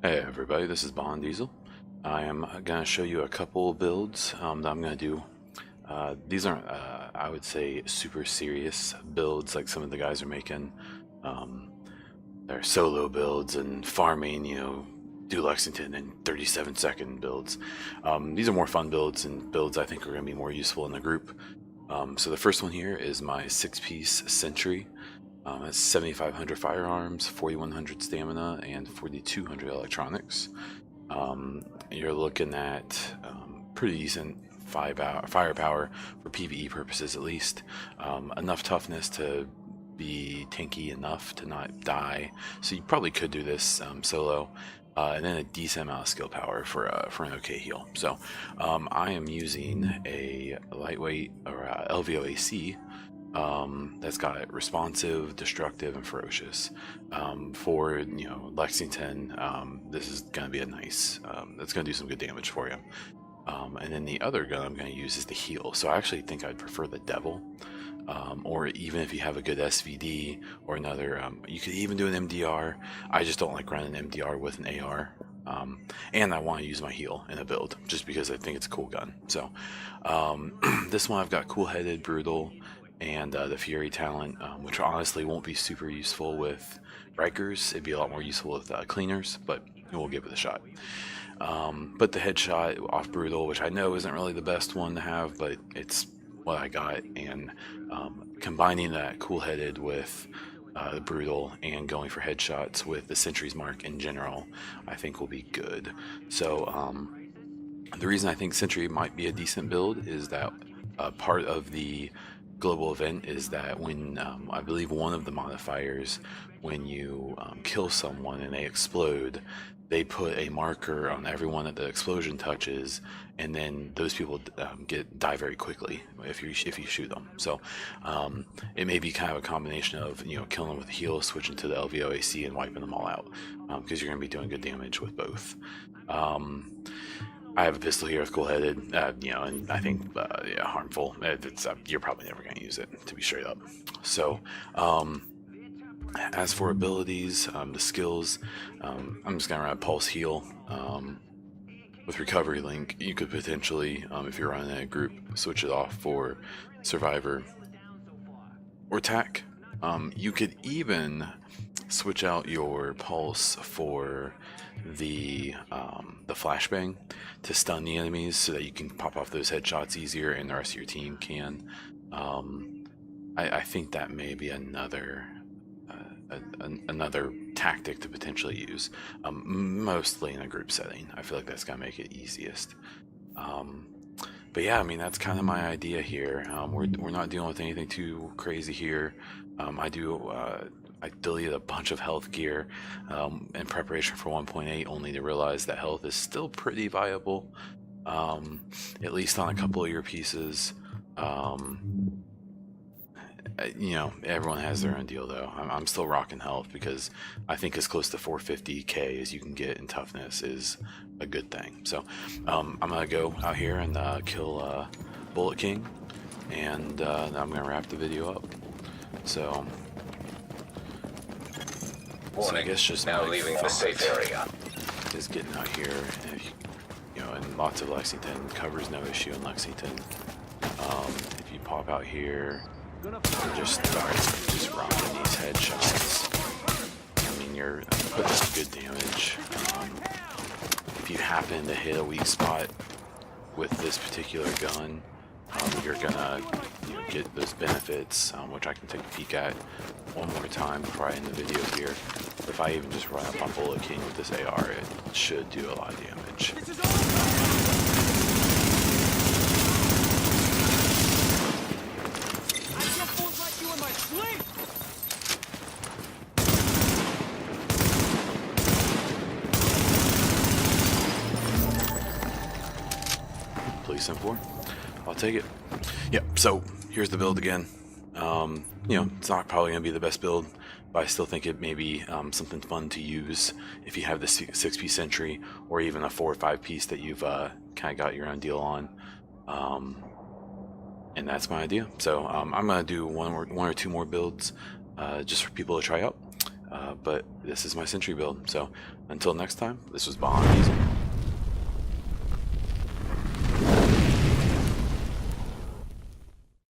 Hey everybody, this is Bond Diesel. I am going to show you a couple builds that I'm going to do. These aren't, I would say, super serious builds like some of the guys are making. Um, they're solo builds and farming, do Lexington in 37-second builds. These are more fun builds and builds I think are going to be more useful in the group. So the first one here is my 6-piece Sentry. It's 7,500 firearms, 4,100 stamina, and 4,200 electronics. You're looking at pretty decent firepower for PvE purposes, at least. Enough toughness to be tanky enough to not die. So you probably could do this solo. And then a decent amount of skill power for an okay heal. So I am using a lightweight or LVOAC that's got responsive, destructive, and ferocious. For Lexington, this is going to be a nice. That's going to do some good damage for you. And then the other gun I'm going to use is the heal. So I actually think I'd prefer the Devil. Or even if you have a good SVD or another, you could even do an MDR. I just don't like running an MDR with an AR. And I want to use my heal in a build just because I think it's a cool gun. So this one I've got cool-headed, brutal, and the Fury talent, which honestly won't be super useful with Rikers. It'd be a lot more useful with cleaners, but we'll give it a shot. But the headshot off brutal, which I know isn't really the best one to have, but it's what I got, and combining that cool-headed with the brutal and going for headshots with the Sentry's mark in general, I think will be good. So the reason I think Sentry might be a decent build is that part of the global event is that when I believe one of the modifiers, when you kill someone and they explode, they put a marker on everyone that the explosion touches, and then those people die very quickly if you shoot them. So it may be kind of a combination of killing them with a heal, switching to the LVOAC, and wiping them all out, because you're going to be doing good damage with both. I have a pistol here with cool-headed, and I think harmful. You're probably never going to use it, to be straight up. So as for abilities, the skills, I'm just going to run a pulse heal. With recovery link, you could potentially, if you're running a group, switch it off for survivor or tac. You could even switch out your pulse for the flashbang to stun the enemies so that you can pop off those headshots easier and the rest of your team can. I think that may be another tactic to potentially use, mostly in a group setting. I feel like that's gonna make it easiest. But yeah, I mean, that's kind of my idea here. We're not dealing with anything too crazy here. I deleted a bunch of health gear in preparation for 1.8, only to realize that health is still pretty viable, at least on a couple of your pieces. Everyone has their own deal though. I'm still rocking health because I think as close to 450k as you can get in toughness is a good thing. So I'm gonna go out here and kill Bullet King, and then I'm gonna wrap the video up. So I guess just now leaving the safe area is getting out here, and and lots of Lexington covers no issue in Lexington. If you pop out here and just start just rocking these headshots, I mean, you're putting up good damage. If you happen to hit a weak spot with this particular gun, you're gonna get those benefits, which I can take a peek at one more time before I end the video here. If I even just run up on Bullet King with this AR, it should do a lot of damage. Please send for. I'll take it. Yep, so here's the build again. It's not probably going to be the best build, but I still think it may be something fun to use if you have the 6-piece Sentry, or even a 4 or 5 piece that you've kind of got your own deal on. And that's my idea. So I'm going to do one or two more builds just for people to try out. but this is my Sentry build. So until next time, this was Bond Diesel.